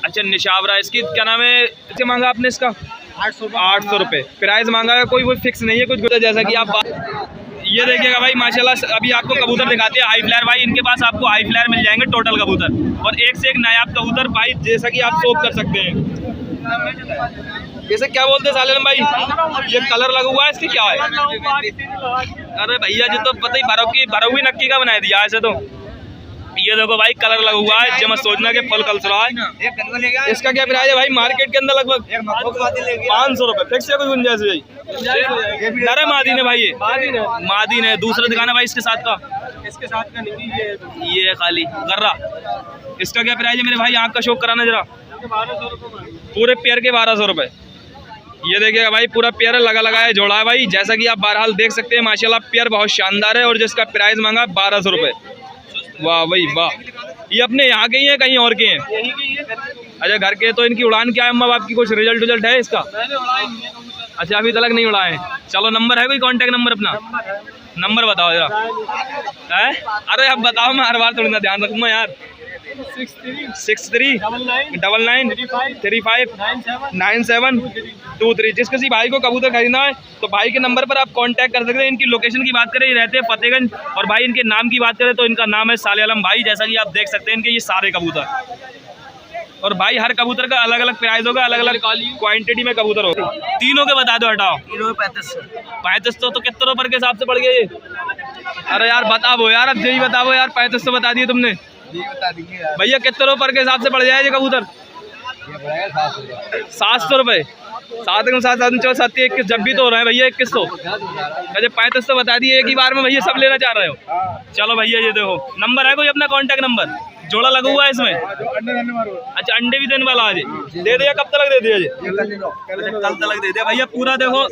अच्छा निशावरा, इसकी क्या नाम है, कितने मांगा आपने इसका? 800 रुपये प्राइस मांगा है। कोई वो फिक्स नहीं है कुछ, जैसा कि आप ये देखिएगा भाई माशाल्लाह। अभी आपको कबूतर दिखाते हैं हाई फ्लायर भाई, इनके पास आपको हाई फ्लायर मिल जाएंगे टोटल कबूतर, और एक से एक नायाब कबूतर भाई, जैसा कि आप शौक कर सकते हैं। जैसे क्या बोलते हैं सालेम भाई, ये कलर लगा हुआ है, इसकी क्या है? अरे भैया जी तो पता ही भरव की नक्की का बना दिया ऐसे तो। ये देखो भाई कलर लगा हुआ है, जब सोचना के फल कल है। इसका क्या प्राइस है भाई मार्केट के अंदर? लगभग 500 रुपये फिक्स है, कुछ गुंजाइश भाई? नरे मादीन है भाई, ये मादीन है। दूसरा दिखाना भाई इसके साथ का, ये खाली गर्रा। इसका क्या प्राइस है मेरे भाई? आँख का शौक कराना जरा। पूरे पेयर के 1200 रुपये। ये देखिएगा भाई पूरा पेयर लगा है, जोड़ा है भाई, जैसा कि आप बहरहाल देख सकते हैं माशाल्लाह पेयर बहुत शानदार है, और जिसका प्राइस मांगा 1200 रुपये। वाह भाई वाह। ये अपने यहाँ के ही है कहीं और के हैं? अच्छा घर के। तो इनकी उड़ान क्या है अम्मा बाप की? कुछ रिजल्ट है इसका? अच्छा अभी तक नहीं उड़ाए। चलो नंबर है कोई कांटेक्ट नंबर अपना? नंबर बताओ जरा। है अरे अब बताओ, मैं हर बार थोड़ी ना ध्यान रखूँगा यार। 6399359723। जिस किसी भाई को कबूतर खरीदना है तो भाई के नंबर पर आप कांटेक्ट कर सकते हैं। इनकी लोकेशन की बात करें, ये रहते हैं फतेहगंज, और भाई इनके नाम की बात करें तो इनका नाम है साले आलम भाई, जैसा कि आप देख सकते हैं इनके ये सारे कबूतर। और भाई हर कबूतर का अलग अलग प्राइस होगा, अलग अलग क्वांटिटी में कबूतर होगा। तीनों के बता दो, हटाओ। 3500 तो कितने रुपये के हिसाब से पड़ गए ये? अरे यार बताओ यार, अब यही बताओ यार, 3500 बता दिए तुमने भैया। कितने रुपये के हिसाब से पड़ जाए ये कबूतर? 700 रुपये। 7 7 7 21 जब भी तो हो रहे हैं भैया 2100। अच्छा 3500 बता दिए एक ही बार में भैया, सब लेना चाह रहे हो? चलो भैया ये देखो नंबर है कोई अपना कांटेक्ट नंबर? जोड़ा लगा हुआ है इसमें? अच्छा अंडे भी देने वाला आज दे दिया? कब तक दे दिया जी? कल तक दे दिया भैया। पूरा देखो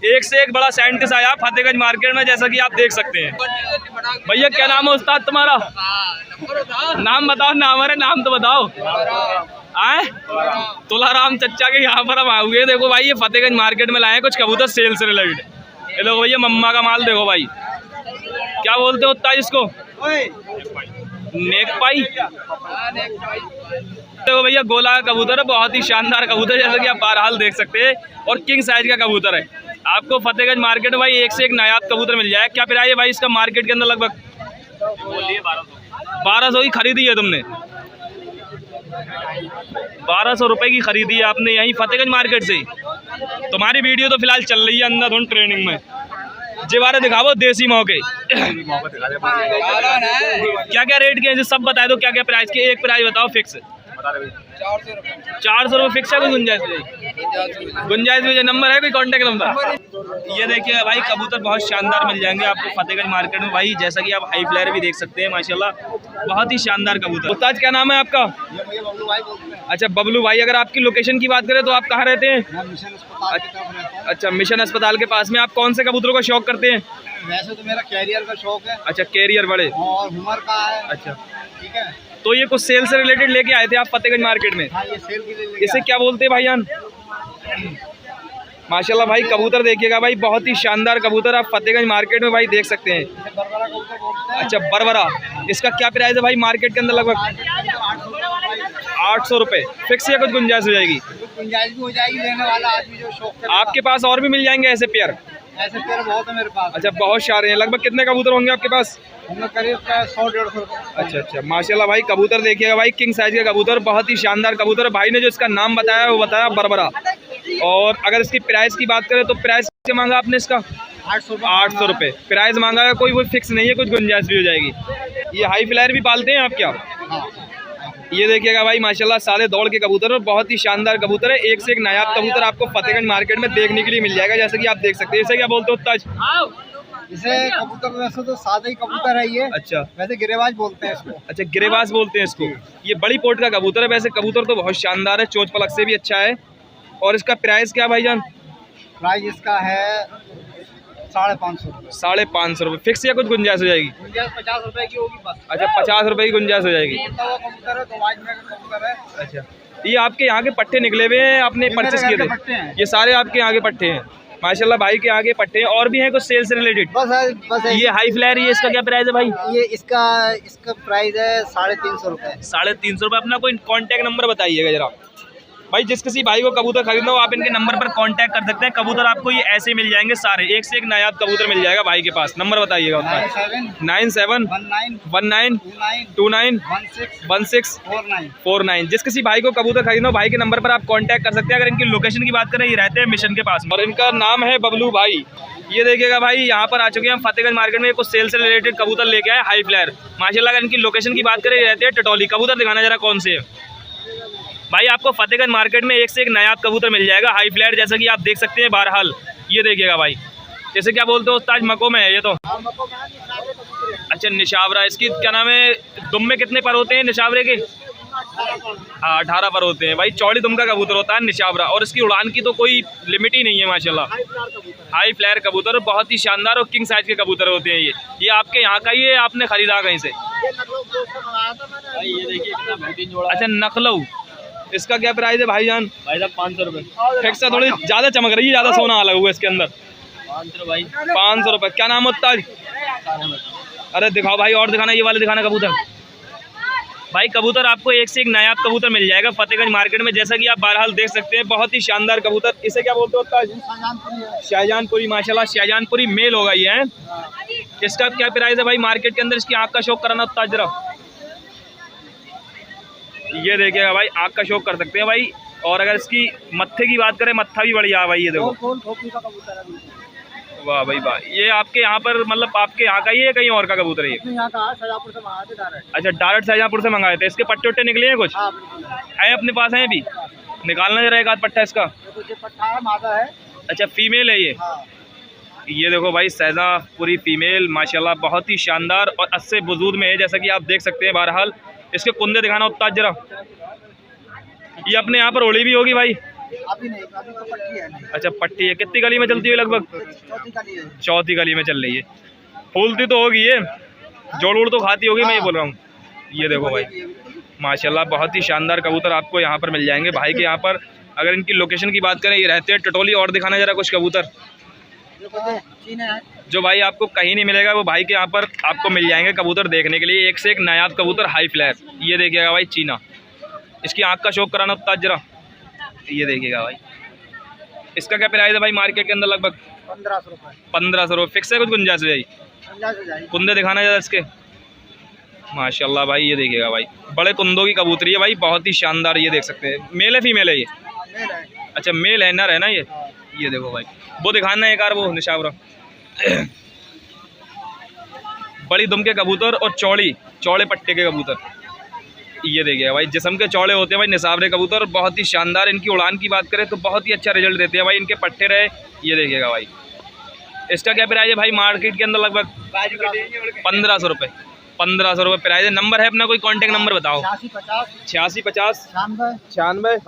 एक से एक बड़ा साइंटिस्ट आया फतेहगंज मार्केट में, जैसा कि आप देख सकते हैं। भैया क्या नाम है उस्ताद तुम्हारा? नाम बताओ ना, हमारे नाम तो बताओ। आए तुलाराम चच्चा के यहाँ पर हम आए हुए। देखो भाई ये फतेहगंज मार्केट में लाए कुछ कबूतर सेल से रिलेटेड। ये देखो भैया मम्मा का माल देखो भाई, क्या बोलते हो उस्ताद इसको? नेकपाई। देखो भैया गोला का कबूतर है, बहुत ही शानदार कबूतर, जैसा कि आप बहरहाल देख सकते हैं, और किंग साइज का कबूतर है। आपको फतेहगंज मार्केट में भाई एक से एक नायाब कबूतर मिल जाए। क्या प्राइस है भाई इसका मार्केट के अंदर? लगभग 1200 की खरीदी है तुमने? 1200 रुपये की खरीदी है आपने यहीं फतेहगंज मार्केट से। तुम्हारी वीडियो तो फिलहाल चल रही है अंधाधुंध ट्रेनिंग में। जेवारे दिखाओ देसी मौके। क्या क्या रेट के हैं सब बता दो, क्या क्या प्राइस के? एक प्राइस बताओ फिक्स। 400 रुपये फिक्स है, कोई गुंजाइश भी? गुंजाइश भी। नंबर है कोई कांटेक्ट नंबर? ये देखिए भाई कबूतर बहुत शानदार मिल जाएंगे आपको फतेहगंज मार्केट में भाई, जैसा कि आप हाई फ्लायर भी देख सकते हैं माशाल्लाह, बहुत ही शानदार कबूतर। उस्ताद क्या नाम है आपका? अच्छा बबलू भाई। अगर आपकी लोकेशन की बात करें तो आप कहाँ रहते हैं? अच्छा मिशन अस्पताल के पास में। आप कौन से कबूतरों का शौक करते हैं? वैसे तो मेरा कैरियर का शौक है। अच्छा कैरियर बड़े और हुमर का है। अच्छा ठीक है। तो ये कुछ सेल से रिलेटेड लेके आए थे आप फतेहगंज मार्केट में? हाँ, ये सेल के लिए। इसे क्या बोलते हैं भाईजान? माशाल्लाह भाई कबूतर देखिएगा भाई, बहुत ही शानदार कबूतर आप फतेहगंज मार्केट में भाई देख सकते हैं। अच्छा बरबरा। इसका क्या प्राइस है भाई मार्केट के अंदर? लगभग 800 रुपये फिक्स, या कुछ गुंजाइश हो जाएगी? गुंजाइश भी हो जाएगी, लेने वाला आदमी जो शौक। आपके पास और भी मिल जाएंगे ऐसे पेयर? ऐसे पेयर बहुत है मेरे पास। अच्छा बहुत सारे हैं। लगभग कितने कबूतर होंगे आपके पास? करीब 100-150 रुपये। अच्छा माशाल्लाह भाई कबूतर देखिएगा भाई, किंग साइज का कबूतर, बहुत ही शानदार कबूतर। भाई ने जो इसका नाम बताया वो बताया बरबरा। और अगर इसकी प्राइस की बात करें तो प्राइस क्या मांगा आपने इसका? 800 रुपये प्राइस मांगा है। कोई वो फिक्स नहीं है, कुछ गुंजाइश भी हो जाएगी। ये हाई फ्लायर भी पालते हैं आप क्या? ये देखिएगा भाई माशाल्लाह सारे दौड़ के कबूतर, और बहुत ही शानदार कबूतर है। एक से एक नायाब कबूतर आपको फतेहगंज मार्केट में देखने के लिए मिल जाएगा, जैसे कि आप देख सकते हैं। इसे क्या बोलते हो ताज? इसे कबूतर वैसे तो सादा ही कबूतर है ये। अच्छा वैसे गिरेबाज बोलते हैं इसको। अच्छा गिरेबाज बोलते हैं इसको। ये बड़ी पोट का कबूतर है। वैसे कबूतर तो बहुत शानदार है, चोंच पलक से भी अच्छा है। और इसका प्राइस क्या भाईजान? प्राइस इसका है 550 रुपये। 550 रुपये फिक्स, या कुछ गुंजाइश हो जाएगी? गुंजाइश 50 रुपये की होगी बस। अच्छा 50 रुपये की गुंजाइश हो जाएगी। कबूतर है, तो वाइट में कबूतर है। अच्छा ये आपके यहाँ के पट्टे निकले हुए हैं, आपने परचेस किए थे? ये सारे आपके यहाँ के पट्टे हैं? माशाल्लाह भाई के आगे पट्टे हैं और भी हैं कुछ सेल से रिलेटेड? बस है। ये हाई फ्लायर, ये इसका क्या प्राइस है भाई? ये इसका प्राइस है 350 रुपये। 350 रुपये। अपना कोई कांटेक्ट नंबर बताइएगा जरा भाई। जिस किसी भाई को कबूतर खरीदना हो आप इनके नंबर पर कांटेक्ट कर सकते हैं। कबूतर आपको ये ऐसे मिल जाएंगे सारे, एक से एक नायाब कबूतर मिल जाएगा भाई के पास। नंबर बताइएगा उसका। 9719291649। जिस किसी भाई को कबूतर खरीदना हो भाई के नंबर पर आप कांटेक्ट कर सकते हैं। अगर इनकी लोकेशन की बात करें, ये रहते हैं मिशन के पास और इनका नाम है बबलू भाई। ये देखिएगा भाई, यहाँ पर आ चुके हैं हम फतेहगंज मार्केट में। कुछ सेल से रिलेटेड कबूतर लेके आए हाई फ्लायर माशाल्लाह। अगर इनकी लोकेशन की बात करें, ये रहते हैं टटौली। कबूतर दिखाना जरा कौन से है भाई। आपको फतेहगंज मार्केट में एक से एक नायाब कबूतर मिल जाएगा हाई फ्लायर, जैसा कि आप देख सकते हैं। बहरहाल ये देखिएगा भाई, जैसे क्या बोलते हो उस्ताद, मको में है ये तो। अच्छा निशावरा, इसकी क्या नाम है? दुम में कितने पर होते हैं निशावरे के? 18 पर होते हैं भाई। चौड़ी दुम का कबूतर होता है निशावरा और इसकी उड़ान की तो कोई लिमिट ही नहीं है माशाल्लाह। हाई फ्लायर कबूतर बहुत ही शानदार और किंग साइज के कबूतर होते हैं ये आपके यहाँ का ही है, आपने खरीदा कहीं से? अच्छा नखलऊ, इसका क्या प्राइस है भाईजान? भाई साहब 500 रुपये। फिक्स है, थोड़ी ज़्यादा चमक रही है, ज़्यादा सोना अलग हुआ इसके अंदर। 500 भाई। 500 रुपये। क्या नाम होता है? अरे दिखाओ भाई, और दिखाना, ये वाले दिखाना कबूतर। भाई कबूतर आपको एक से एक नायाब कबूतर मिल जाएगा फतेहगंज मार्केट में, जैसा कि आप बहरहाल देख सकते हैं। बहुत ही शानदार कबूतर। इसे क्या बोलते होता है? शाहजहानपुरी। माशाल्लाह शाहजहानपुरी मेल होगा ये है। इसका क्या प्राइस है भाई मार्केट के अंदर? इसकी आँख का शौक कराना होता है जरा। ये देखिएगा भाई, आँख का शौक कर सकते हैं भाई। और अगर इसकी मत्थे की बात करें, मत्था भी बढ़िया है भाई। ये देखो, वाह भाई वाह। ये आपके यहाँ पर मतलब आपके यहाँ का ही है, कहीं और का कबूतर है ये? अच्छा डायरेक्ट शाहजहांपुर से मंगाए थे। इसके पट्टे उट्टे निकले हैं कुछ? है अपने पास है अभी? निकालना जरा एक आध पट्टा इसका। अच्छा फीमेल है ये? ये देखो भाई, शाहजहांपुरी फीमेल माशाल्लाह, बहुत ही शानदार और अस्से वजूद में है, जैसा कि आप देख सकते हैं। बहरहाल इसके कुंदे दिखाना होता है जरा। ये अपने यहाँ पर ओली भी होगी भाई? अभी नहीं, अभी तो पट्टी है नहीं। अच्छा पट्टी है। कितनी गली में चलती है लगभग? चौथी गली में चल रही है। फूलती तो होगी ये, जोड़ उड़ तो खाती होगी, मैं ये बोल रहा हूँ। ये देखो भाई माशाल्लाह, बहुत ही शानदार कबूतर आपको यहाँ पर मिल जाएंगे भाई के यहाँ पर। अगर इनकी लोकेशन की बात करें, ये रहते हैं टटौली। और दिखाना जरा कुछ कबूतर जो भाई आपको कहीं नहीं मिलेगा, वो भाई के यहाँ पर आपको मिल जाएंगे कबूतर देखने के लिए। एक से एक नायाब कबूतर हाई फ्लायर। ये देखिएगा भाई चीना, इसकी आँख का शौक कराना होता है जरा। ये देखिएगा भाई, इसका क्या प्राइस है भाई मार्केट के अंदर? लगभग 1500 रुपये। 1500 रुपये। फिक्स है कुछ गुंजाइश है? कुंदे दिखाना जरा इसके। माशाल्लाह भाई, ये देखिएगा भाई, बड़े कुंदों की कबूतरी है भाई, बहुत ही शानदार। ये देख सकते हैं। मेल है फीमेल है ये? अच्छा मेल है, नर है ना ये? ये देखो भाई, वो दिखाना एक बार, वो निशावरा। बड़ी दुम के कबूतर और चौड़े पट्टे के कबूतर। ये देखिएगा भाई, जिस्म के चौड़े होते हैं भाई निसावरे कबूतर, बहुत ही शानदार। इनकी उड़ान की बात करें तो बहुत ही अच्छा रिजल्ट देते हैं भाई। इनके पट्टे रहे। ये देखिएगा भाई, इसका क्या प्राइस है भाई मार्केट के अंदर? लगभग 1500 रुपये। 1500 रुपये प्राइस है। नंबर है अपना कोई कांटेक्ट नंबर बताओ। 8650 96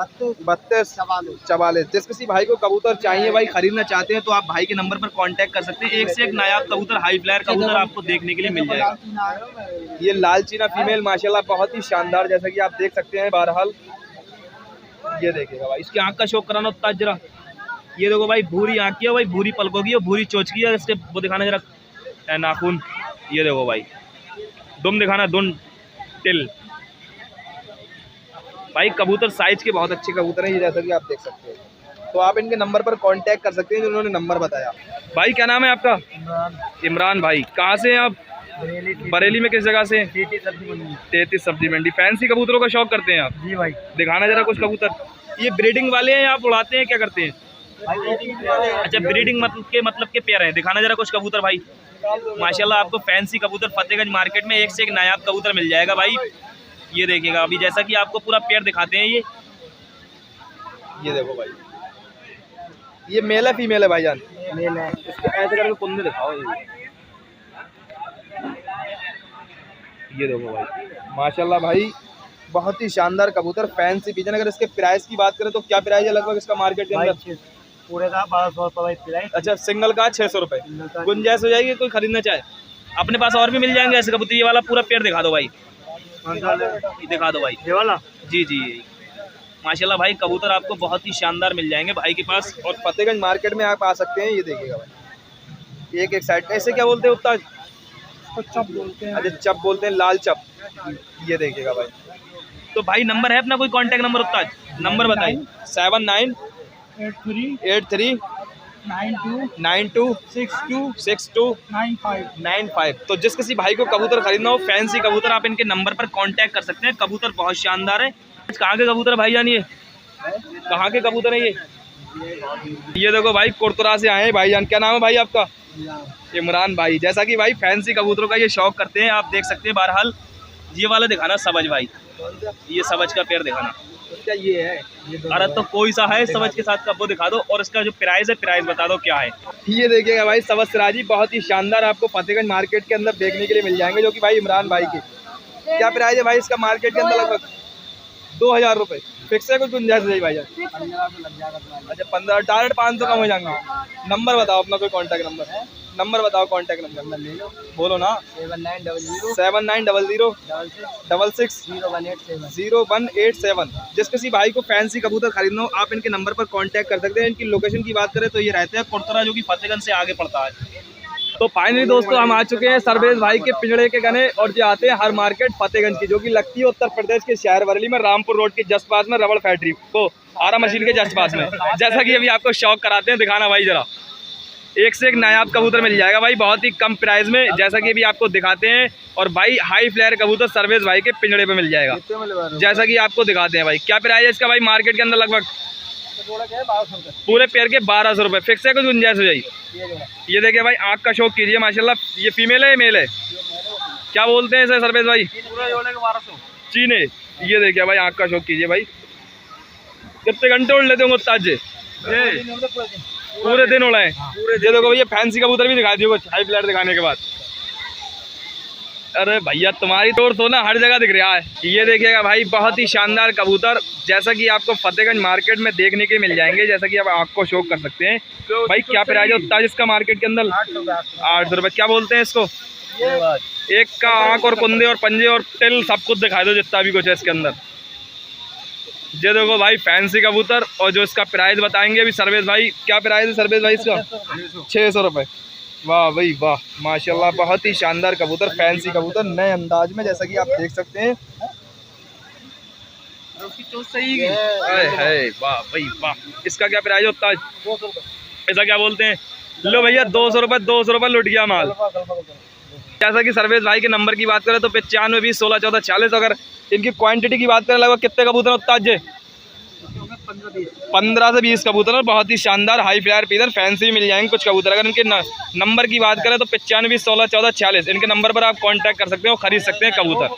32 44। जिस किसी भाई को कबूतर चाहिए भाई, खरीदना चाहते हैं, तो आप भाई के नंबर पर कांटेक्ट कर सकते हैं। एक से एक नायाब कबूतर हाई फ्लायर कबूतर आपको देखने के लिए मिल जाएगा। ये लाल चीना फीमेल माशाल्लाह बहुत ही शानदार, जैसा कि आप देख सकते हैं। बहरहाल ये देखिएगा भाई, इसकी आँख का शौक कराना होता है जरा। ये देखो भाई, भूरी आँख की है भाई, भूरी पलकों की और भूरी चोच की है। इसके वो दिखाना जरा नाखून। ये देखो भाई, दुम दिखाना, दुन टिल। भाई कबूतर साइज के बहुत अच्छे कबूतर हैं ये, जैसा कि आप देख सकते हैं। तो आप इनके नंबर पर कांटेक्ट कर सकते हैं, जिन्होंने नंबर बताया। भाई क्या नाम है आपका? इमरान भाई। कहाँ से हैं आप? बरेली में। किस जगह से? 33 सब्जी मंडी। फैंसी कबूतरों का शौक करते हैं आप? जी भाई। दिखाना जरा कुछ कबूतर। ये ब्रीडिंग वाले हैं या आप उड़ाते हैं, क्या करते हैं? अच्छा ब्रीडिंग मतलब के पेयर हैं। दिखाना जरा कुछ कबूतर भाई। माशाल्लाह आपको फैंसी कबूतर फतेहगंज मार्केट में एक से एक नायाब कबूतर मिल जाएगा भाई। ये देखिएगा अभी, जैसा कि आपको पूरा पेयर दिखाते हैं। ये देखो भाई, ये मेल है फीमेल है भाईजान? मेल है। इसको ऐसे करके कुंदे दिखाओ। ये देखो भाई माशाल्लाह भाई, बहुत ही शानदार कबूतर, फैंसी पिजन। अगर इसके प्राइस की बात करें तो क्या प्राइस है लगभग इसका मार्केट के अंदर? पूरे का 1200 रुपये। अच्छा सिंगल का 600 रुपये। गुंजाइश हो जाएगी कोई खरीदना चाहे? अपने पास और भी मिल जाएंगे ऐसे कबूतर। ये वाला पूरा पेड़ दिखा दो भाई, दिखा दो भाई। ये वाला? जी जी, माशाल्लाह भाई कबूतर आपको बहुत ही शानदार मिल जाएंगे भाई के पास। और फतेहगंज मार्केट में आप आ सकते हैं। ये देखिएगा भाई, एक एक साइड ऐसे क्या बोलते हैं उस्ताद? चप बोलते हैं। अच्छा चप बोलते हैं, लाल चप। ये देखिएगा भाई। तो भाई नंबर है अपना कोई कांटेक्ट नंबर उस्ताद? नंबर बताइए। 7983 92 62 95। तो जिस किसी भाई को कबूतर खरीदना हो फैंसी कबूतर, आप इनके नंबर पर कांटेक्ट कर सकते हैं। कबूतर बहुत शानदार है। कहाँ के कबूतर भाई जानिए, कहाँ के कबूतर है ये? ये देखो भाई कुरतुरा से आए हैं भाईजान। क्या नाम है भाई आपका? इमरान भाई। जैसा कि भाई फैंसी कबूतरों का ये शौक करते हैं, आप देख सकते हैं। बहरहाल ये वाला दिखाना सबज भाई, ये सबज का पेड़ दिखाना। क्या ये है? अरे तो कोई सा है सबज के साथ का, वो दिखा दो। और इसका जो प्राइस है, प्राइस बता दो क्या है। ये देखिएगा भाई सबज सिराजी, बहुत ही शानदार आपको फतेहगंज मार्केट के अंदर देखने के लिए मिल जाएंगे, जो कि भाई इमरान भाई के। क्या प्राइस है भाई इसका मार्केट के अंदर? लगभग 2000 रुपये। फिक्स है कुछ गुंजाइश नहीं भाई? अच्छा 15, डायरेक्ट 500 कम हो जाएंगे। नंबर बताओ अपना कोई कॉन्टैक्ट नंबर है? नंबर बताओ कॉन्टैक्ट नंबर ले लो, बोलो ना। 7900 66 0187। जिस किसी भाई को फैंसी कबूतर खरीदना हो आप इनके नंबर पर कांटेक्ट कर सकते हैं। इनकी लोकेशन की बात करें तो ये रहते हैं कुरतुरा, जो कि फतेहगंज से आगे पड़ता है। तो फाइनली दोस्तों हम आ चुके हैं सर्वेश भाई के पिंजड़े के गने, और जो आते हैं हर मार्केट फतेहगंज की, जो कि लगती है उत्तर प्रदेश के शहर बरेली में, रामपुर रोड के जस्ट पास में, रबड़ फैक्ट्री को आरा मशीन के जस्ट पास में। जैसा कि अभी आपको शौक कराते हैं, दिखाना भाई जरा। एक से एक नायाब कबूतर मिल जाएगा भाई बहुत ही कम प्राइस में, जैसा कि अभी आपको दिखाते हैं। और भाई हाई फ्लेयर कबूतर सर्वेश भाई के पिंजड़े पे मिल जाएगा, जैसा कि आपको दिखाते हैं भाई। क्या प्राइस है इसका भाई मार्केट के अंदर? लगभग पूरे पेयर के 1200 रुपये। फिक्स है कुछ गुंजाइश हो जाएगी? ये देखिए भाई आँख का शौक कीजिए माशाल्लाह। ये फीमेल है मेल है? क्या बोलते हैं इसे सर्वेश भाई? चीने। ये देखिए भाई आँख का शौक कीजिए भाई। कितने घंटे उड़ लेते होंगे उस्ताद जी? पूरे दिन उड़ाए पूरे। ये देखो भैया फैंसी कबूतर भी दिखा दियो कुछ हाई फ्लायर दिखाने के बाद। अरे भैया तुम्हारी तोड़ तो ना हर जगह दिख रहा है। ये देखिएगा भाई बहुत ही शानदार कबूतर, जैसा कि आपको फतेहगंज मार्केट में देखने के मिल जाएंगे, जैसा कि आप आँख को शौक कर सकते हैं। भाई क्या प्राइस है उस्ताद इसका मार्केट के अंदर? 800 रुपये। क्या बोलते हैं इसको? एक का आँख और कुंदे और पंजे और टिल सब कुछ दिखा दो, जितना भी कुछ है इसके अंदर। ये देखो भाई फैंसी कबूतर, और जो इसका प्राइस बताएंगे अभी सर्वेश भाई। क्या प्राइस है सर्वेश भाई इसका? 600 रुपये। वाह भाई वाह माशाल्लाह, बहुत ही शानदार कबूतर, फैंसी कबूतर नए अंदाज में, जैसा कि आप देख सकते हैं। है वाह भाई वाह। इसका क्या प्राइस होता है? 200 रुपये। ऐसा क्या बोलते हैं? लो भैया 200 रुपये, 200 रुपये लुट गया माल। जैसा कि सर्वेश भाई के नंबर की बात करें तो 95 20 16 14 40। अगर इनकी क्वांटिटी की बात करें लगभग कितने कबूतर उस्ताद जी? 15 से 20 कबूतर। बहुत ही शानदार हाई फ्लायर पीदर फैंसी मिल जाएंगे कुछ कबूतर। अगर इनके नंबर की बात करें तो 95 20 16 14 40 इनके नंबर पर आप कांटेक्ट कर सकते हो, खरीद सकते हैं कबूतर।